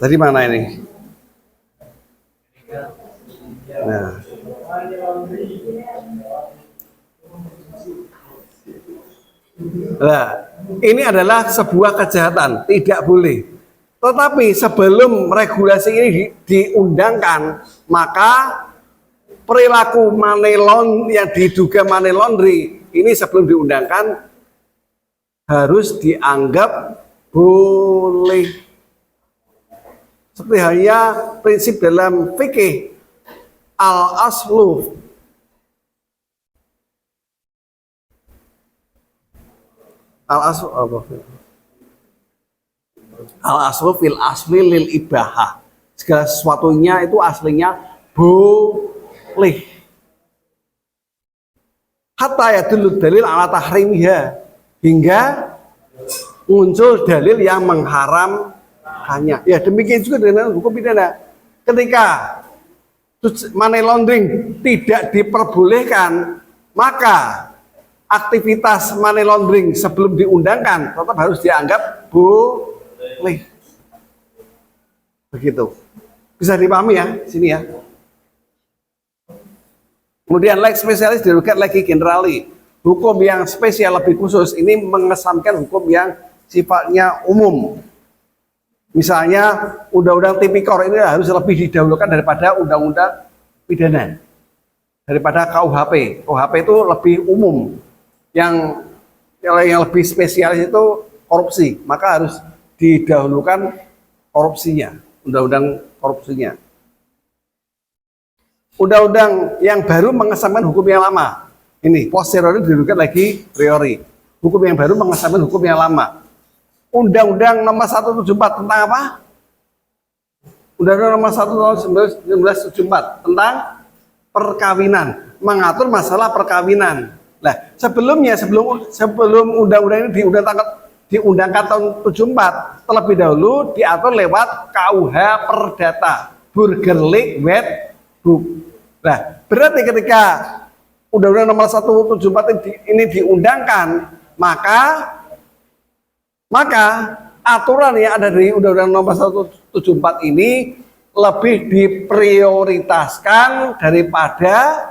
Tadi mana ini? Nah. Nah, ini adalah sebuah kejahatan, tidak boleh. Tetapi sebelum regulasi ini diundangkan, maka perilaku money laundry yang diduga money laundry ini sebelum diundangkan harus dianggap boleh. Seperti halnya prinsip dalam fikih al-aslu al-aslu fil asli lil ibahah. Segala sesuatunya itu aslinya boleh. Hatta ya dulu dalil ala tahrimiha, hingga muncul dalil yang mengharamkannya. Ya demikian juga dengan hukum pidana. Ketika money laundering tidak diperbolehkan, maka aktivitas money laundering sebelum diundangkan tetap harus dianggap boleh. Begitu. Bisa dipahami ya, sini ya. Kemudian leg spesialis dirugikan lagi generali. Hukum yang spesial lebih khusus ini mengesamkan hukum yang sifatnya umum. Misalnya undang-undang tipikor ini harus lebih didahulukan daripada undang-undang pidana, daripada KUHP. KUHP itu lebih umum. Yang lebih spesialis itu korupsi, maka harus didahulukan korupsinya, undang-undang korupsinya. Undang-undang yang baru mengesamkan hukum yang lama. Ini posteriori dirugikan lagi priori. Hukum yang baru mengesamkan hukum yang lama. Undang-Undang nomor 174 tentang apa? Undang-Undang nomor 1 tahun 1974 tentang perkawinan, mengatur masalah perkawinan. Nah, sebelum undang-undang ini diundangkan tahun 74, terlebih dahulu diatur lewat KUH Perdata, Burgerlijk Wetboek. Nah, berarti ketika undang-undang nomor 174 ini diundangkan, maka aturan yang ada di Undang-Undang Nomor 174 ini lebih diprioritaskan daripada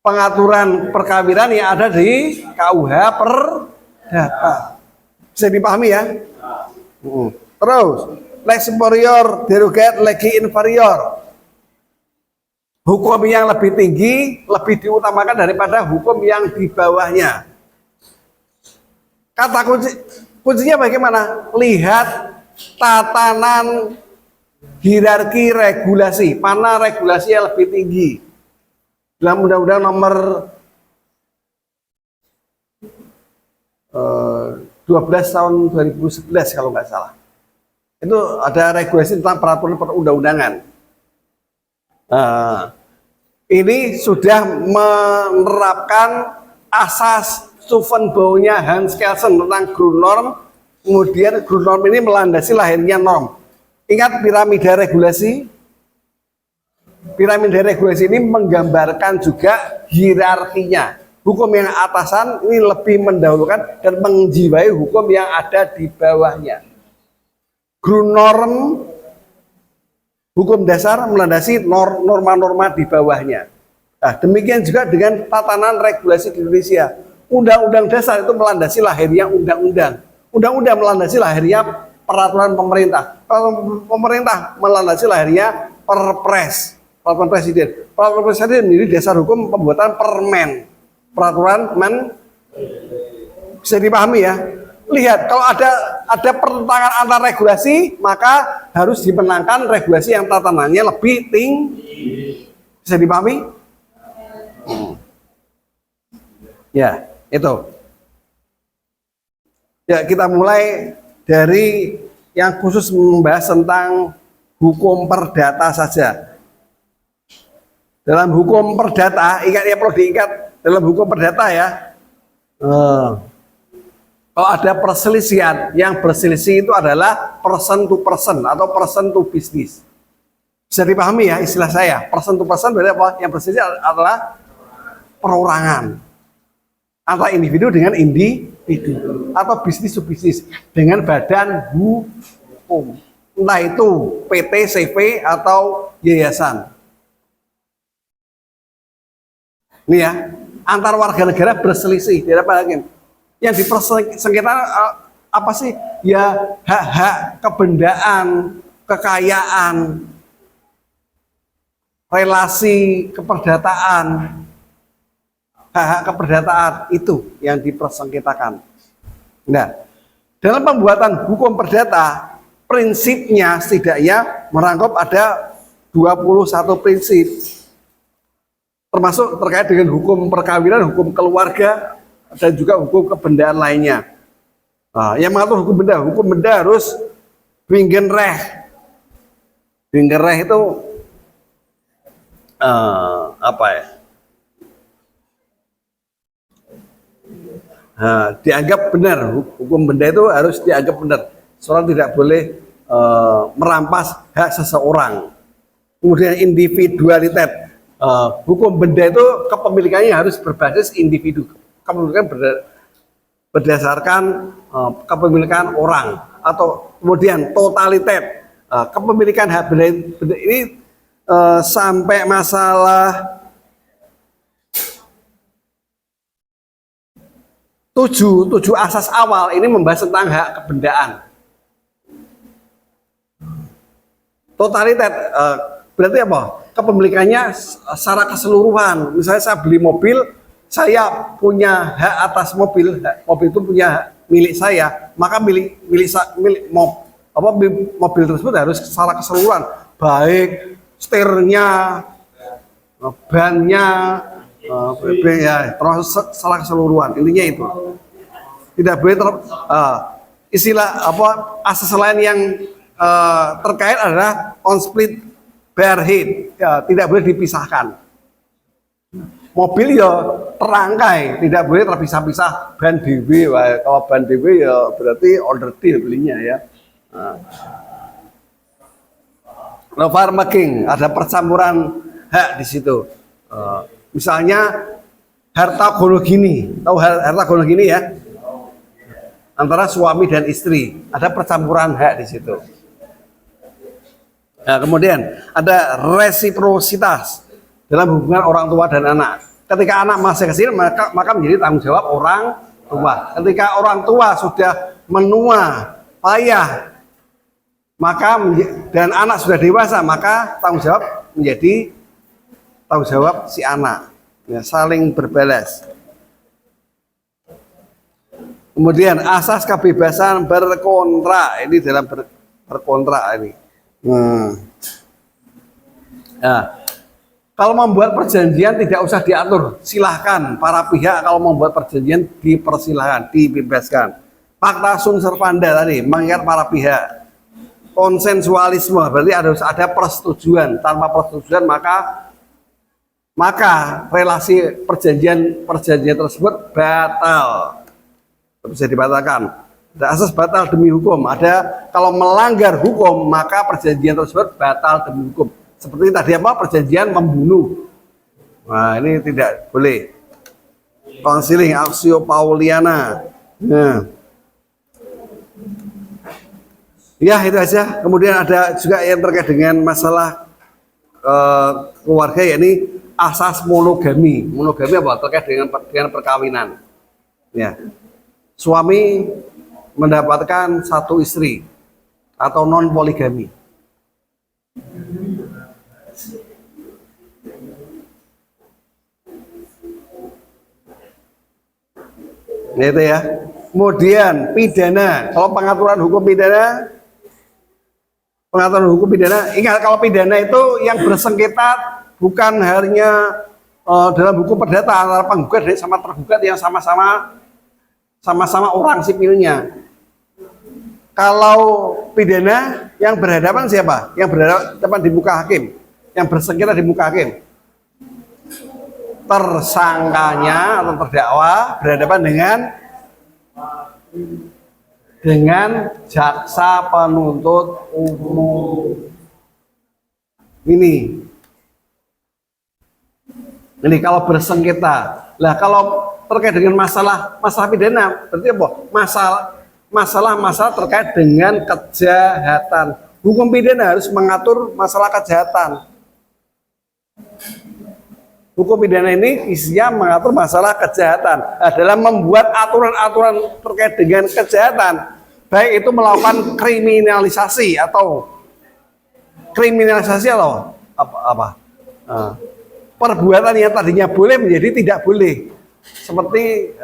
pengaturan perkawinan yang ada di KUH Perdata. Bisa dipahami ya? Terus, leg superior derogat legi inferior. Hukum yang lebih tinggi lebih diutamakan daripada hukum yang di bawahnya. Kata kuncinya bagaimana? Lihat tatanan hierarki regulasi. Mana regulasi yang lebih tinggi? Dalam Undang-Undang nomor 12 tahun 2011 kalau nggak salah. Itu ada regulasi tentang peraturan perundang-undangan. Ini sudah menerapkan asas Steuvenbouw-nya Hans Kelsen tentang Grundnorm. Kemudian Grundnorm ini melandasi lahirnya norm. Ingat piramida regulasi? Piramida regulasi ini menggambarkan juga hierarkinya. Hukum yang atasan ini lebih mendahulukan dan menjiwai hukum yang ada di bawahnya. Grundnorm, hukum dasar melandasi norma-norma di bawahnya. Nah, demikian juga dengan tatanan regulasi di Indonesia. Undang-undang dasar itu melandasi lahirnya undang-undang. Undang-undang melandasi lahirnya peraturan pemerintah. Peraturan pemerintah melandasi lahirnya perpres, peraturan presiden. Peraturan presiden menjadi dasar hukum pembuatan permen, peraturan bisa dipahami ya. Lihat, kalau ada pertentangan antar regulasi, maka harus dimenangkan regulasi yang tatanannya lebih tinggi. Bisa dipahami? Ya. Itu. Ya, kita mulai dari yang khusus membahas tentang hukum perdata saja. Dalam hukum perdata, ingat ya, perlu diingat dalam hukum perdata ya. Kalau ada perselisihan, yang berselisih itu adalah person to person atau person to business. Bisa dipahami ya istilah saya. Person to person berarti apa? Yang berselisih adalah perorangan. antara individu dengan individu, atau bisnis to bisnis dengan badan hukum, entah itu PT, CV, atau yayasan. Ini ya, antar warga negara berselisih di hadapan hakim. Yang dipersengketakan apa sih? Ya hak-hak kebendaan, kekayaan, relasi keperdataan, hak-hak keperdataan itu yang dipersengketakan. Nah, dalam pembuatan hukum perdata, prinsipnya setidaknya merangkup ada 21 prinsip, termasuk terkait dengan hukum perkawinan, hukum keluarga, dan juga hukum kebendaan lainnya. Nah, yang mengatur hukum benda harus Bingenrecht. Bingenrecht itu apa ya? Nah, dianggap benar, hukum benda itu harus dianggap benar. Seorang tidak boleh merampas hak seseorang. Kemudian individualitas, hukum benda itu kepemilikannya harus berbasis individu. Kepemilikan berdasarkan kepemilikan orang. Atau kemudian totalitas, kepemilikan hak benda ini sampai masalah 7 asas awal ini membahas tentang hak kebendaan. Totalitas berarti apa? Kepemilikannya secara keseluruhan. Misalnya saya beli mobil, saya punya hak atas mobil itu punya milik saya, maka mobil tersebut harus secara keseluruhan, baik setirnya, bannya, ya, termasuk secara keseluruhan. Intinya itu tidak boleh istilah asas lain yang terkait adalah on split bearhead, ya, tidak boleh dipisahkan. Mobil ya terangkai, tidak boleh terpisah-pisah. Ban DW, kalau ban DW ya berarti order deal belinya ya. Farmaking, ada percampuran hak di situ. Misalnya harta gonogini, tahu harta gonogini ya? Antara suami dan istri, ada percampuran hak di situ. Nah, kemudian ada resiprositas dalam hubungan orang tua dan anak. Ketika anak masih kecil, maka menjadi tanggung jawab orang tua. Ketika orang tua sudah menua, payah, maka dan anak sudah dewasa, maka tanggung jawab menjadi tanggung jawab si anak. Ya, saling berbalas. Kemudian asas kebebasan berkontrak, ini dalam berkontrak ini. Nah, kalau membuat perjanjian tidak usah diatur, silahkan para pihak kalau membuat perjanjian dipersilahkan, dibebaskan. Fakta sunt servanda tadi mengingat para pihak. Konsensualisme berarti harus ada persetujuan. Tanpa persetujuan maka relasi perjanjian tersebut batal, bisa dibatalkan. Ada asas batal demi hukum. Ada kalau melanggar hukum maka perjanjian tersebut batal demi hukum. Seperti tadi perjanjian membunuh. Nah, ini tidak boleh. Consiling Axio Pauliana. Nah. Ya, itu aja. Kemudian ada juga yang terkait dengan masalah keluarga, yakni asas monogami. Monogami apa? Terkait dengan perkawinan. Ya. Suami mendapatkan 1 istri atau non poligami. Itu ya. Kemudian pidana. Kalau pengaturan hukum pidana, ingat kalau pidana itu yang bersengketa bukan hanya dalam hukum perdata antara penggugat sama tergugat yang sama-sama orang sipilnya. Kalau pidana yang berhadapan siapa? Yang berhadapan di muka hakim, yang bersengketa di muka hakim. Tersangkanya atau terdakwa berhadapan dengan jaksa penuntut umum. Ini kalau bersengketa. Lah kalau terkait dengan masalah pidana, berarti apa? Masalah terkait dengan kejahatan. Hukum pidana harus mengatur masalah kejahatan. Hukum pidana ini isinya mengatur masalah kejahatan. Nah, dalam membuat aturan-aturan terkait dengan kejahatan, baik itu melakukan kriminalisasi atau apa? Perbuatan yang tadinya boleh menjadi tidak boleh. Seperti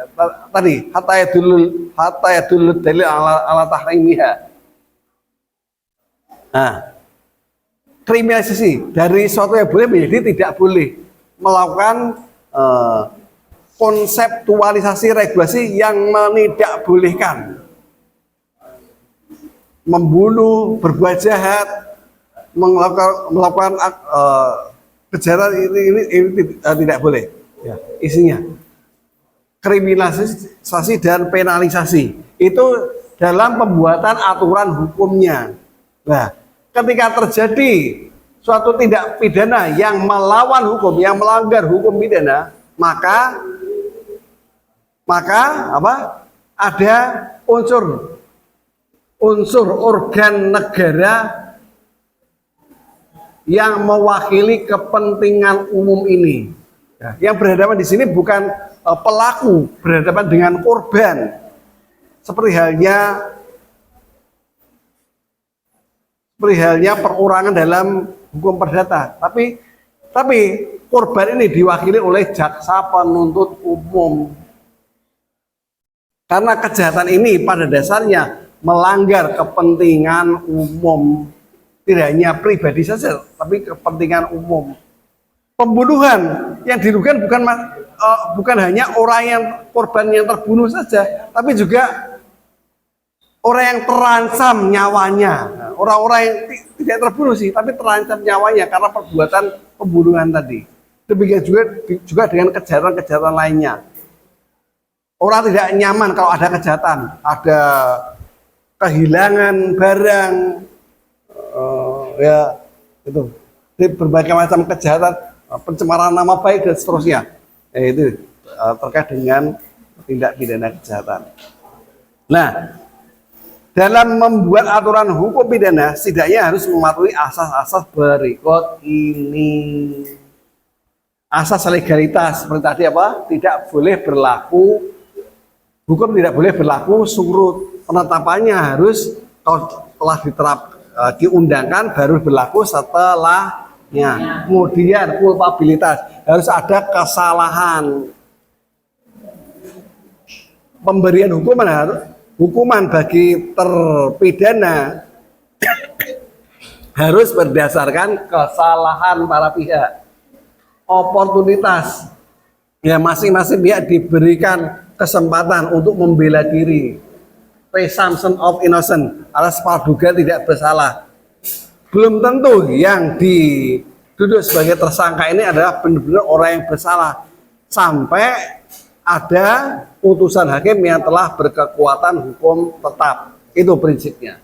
tadi hatta yadul dalil ala tahrimiha. Nah, kriminalisasi dari sesuatu yang boleh menjadi tidak boleh, melakukan konseptualisasi regulasi yang menidakbolehkan, membunuh, berbuat jahat, melakukan kejahatan ini tidak boleh. Ya, isinya kriminalisasi dan penalisasi itu dalam pembuatan aturan hukumnya. Nah, ketika terjadi suatu tindak pidana yang melawan hukum, yang melanggar hukum pidana, maka apa? Ada unsur organ negara yang mewakili kepentingan umum ini. Nah, yang berhadapan di sini bukan pelaku, berhadapan dengan korban. Seperti halnya perorangan dalam hukum perdata. Tapi korban ini diwakili oleh jaksa penuntut umum. Karena kejahatan ini pada dasarnya melanggar kepentingan umum. Tidak hanya pribadi saja, tapi kepentingan umum. Pembunuhan yang dirugikan bukan hanya korban yang terbunuh saja, tapi juga orang yang terancam nyawanya. Orang-orang yang tidak terbunuh sih, tapi terancam nyawanya karena perbuatan pembunuhan tadi. Demikian juga dengan kejahatan-kejahatan lainnya. Orang tidak nyaman kalau ada kejahatan, ada kehilangan barang, ya itu berbagai macam kejahatan, pencemaran nama baik dan seterusnya. Itu terkait dengan tindak pidana kejahatan. Nah, dalam membuat aturan hukum pidana, setidaknya harus mematuhi asas-asas berikut ini. Asas legalitas seperti tadi apa? Tidak boleh berlaku, hukum tidak boleh berlaku surut. Penetapannya harus kalau telah diundangkan baru berlaku setelahnya. Kemudian kulpabilitas, harus ada kesalahan. Pemberian hukuman bagi terpidana harus berdasarkan kesalahan para pihak. Oportunitas, ya masing-masing pihak diberikan kesempatan untuk membela diri. Presumption of innocence, alas praduga tidak bersalah. Belum tentu yang dituduh sebagai tersangka ini adalah benar-benar orang yang bersalah sampai ada putusan hakim yang telah berkekuatan hukum tetap. Itu prinsipnya.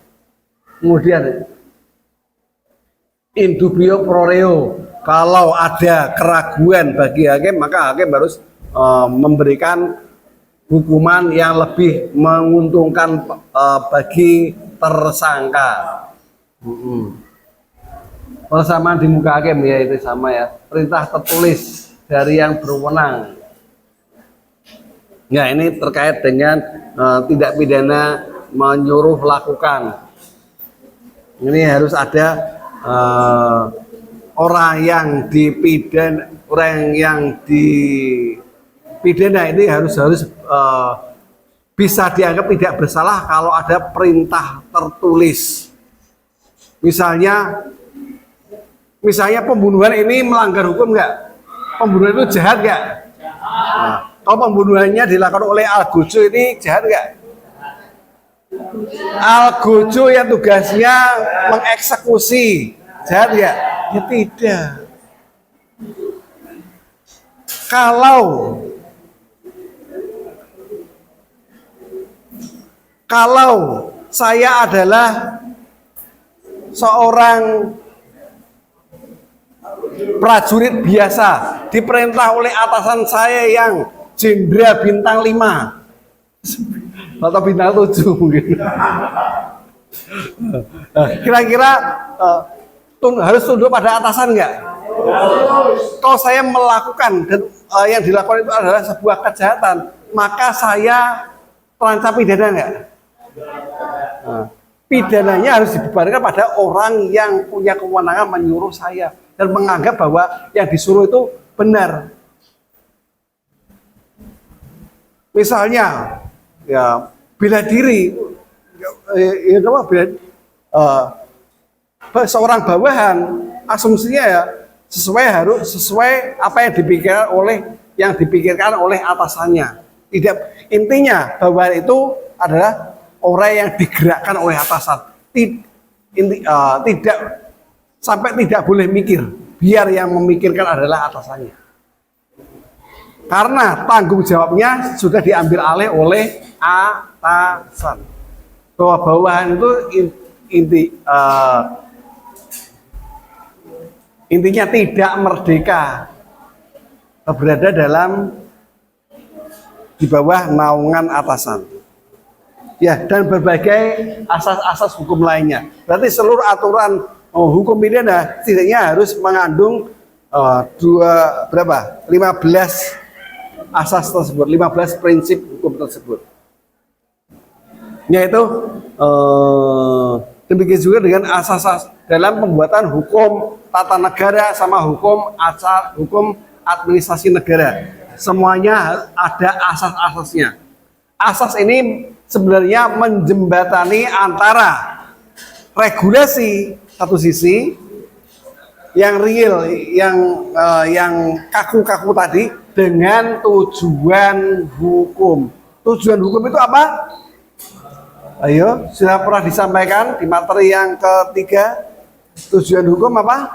Kemudian in dubio pro reo, kalau ada keraguan bagi hakim, maka hakim harus memberikan hukuman yang lebih menguntungkan bagi tersangka. Persamaan di muka hakim ya itu sama ya. Perintah tertulis dari yang berwenang. Ya, ini terkait dengan tindak pidana menyuruh lakukan. Ini harus ada orang yang dipidana ini harus bisa dianggap tidak bersalah kalau ada perintah tertulis. Misalnya pembunuhan ini melanggar hukum nggak? Pembunuhan itu jahat nggak? Nah, kalau pembunuhannya dilakukan oleh Algojo ini jahat nggak? Algojo yang tugasnya mengeksekusi, jahat nggak? Ya tidak. Kalau saya adalah seorang prajurit biasa, diperintah oleh atasan saya yang jenderal bintang 5 atau bintang 7 mungkin. Kira-kira harus tunduk pada atasan enggak? Kalau saya melakukan dan yang dilakukan itu adalah sebuah kejahatan, maka saya terancam pidana enggak? Pidananya harus dibebankan pada orang yang punya kewenangan menyuruh saya dan menganggap bahwa yang disuruh itu benar. Misalnya, ya bela diri, seorang bawahan, asumsinya ya sesuai apa yang dipikirkan oleh atasannya. Tidak, intinya bawahan itu adalah orang yang digerakkan oleh atasan. Tidak sampai tidak boleh mikir, biar yang memikirkan adalah atasannya. Karena tanggung jawabnya sudah diambil alih oleh atasan. Bahwa bawahan itu intinya tidak merdeka, berada di bawah naungan atasan. Ya, dan berbagai asas-asas hukum lainnya. Berarti seluruh aturan hukum pidana setidaknya harus mengandung 15 asas tersebut, 15 prinsip hukum tersebut. Yaitu demikian juga dengan asas dalam pembuatan hukum tata negara sama hukum administrasi negara. Semuanya ada asas-asasnya. Asas ini sebenarnya menjembatani antara regulasi satu sisi yang real, yang kaku-kaku tadi, dengan tujuan hukum. Tujuan hukum itu apa? Ayo, sudah pernah disampaikan di materi yang ketiga. Tujuan hukum apa?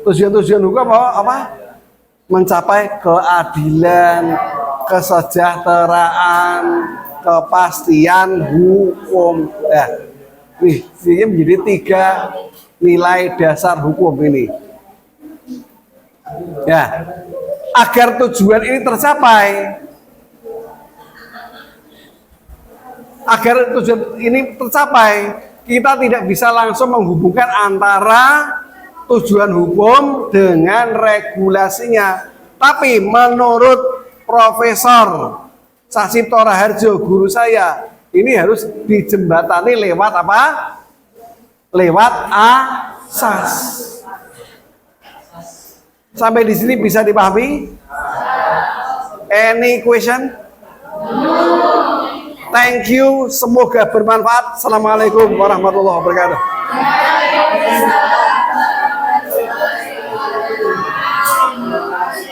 Tujuan hukum apa? Mencapai keadilan, kesejahteraan, kepastian hukum. Nih, ini menjadi 3 nilai dasar hukum ini. Ya, agar tujuan ini tercapai, kita tidak bisa langsung menghubungkan antara tujuan hukum dengan regulasinya. Tapi menurut Profesor Sasipto Raharjo, guru saya, ini harus dijembatani lewat apa? Lewat asas. Sampai di sini bisa dipahami? Any question? Thank you, semoga bermanfaat. Assalamualaikum warahmatullahi wabarakatuh.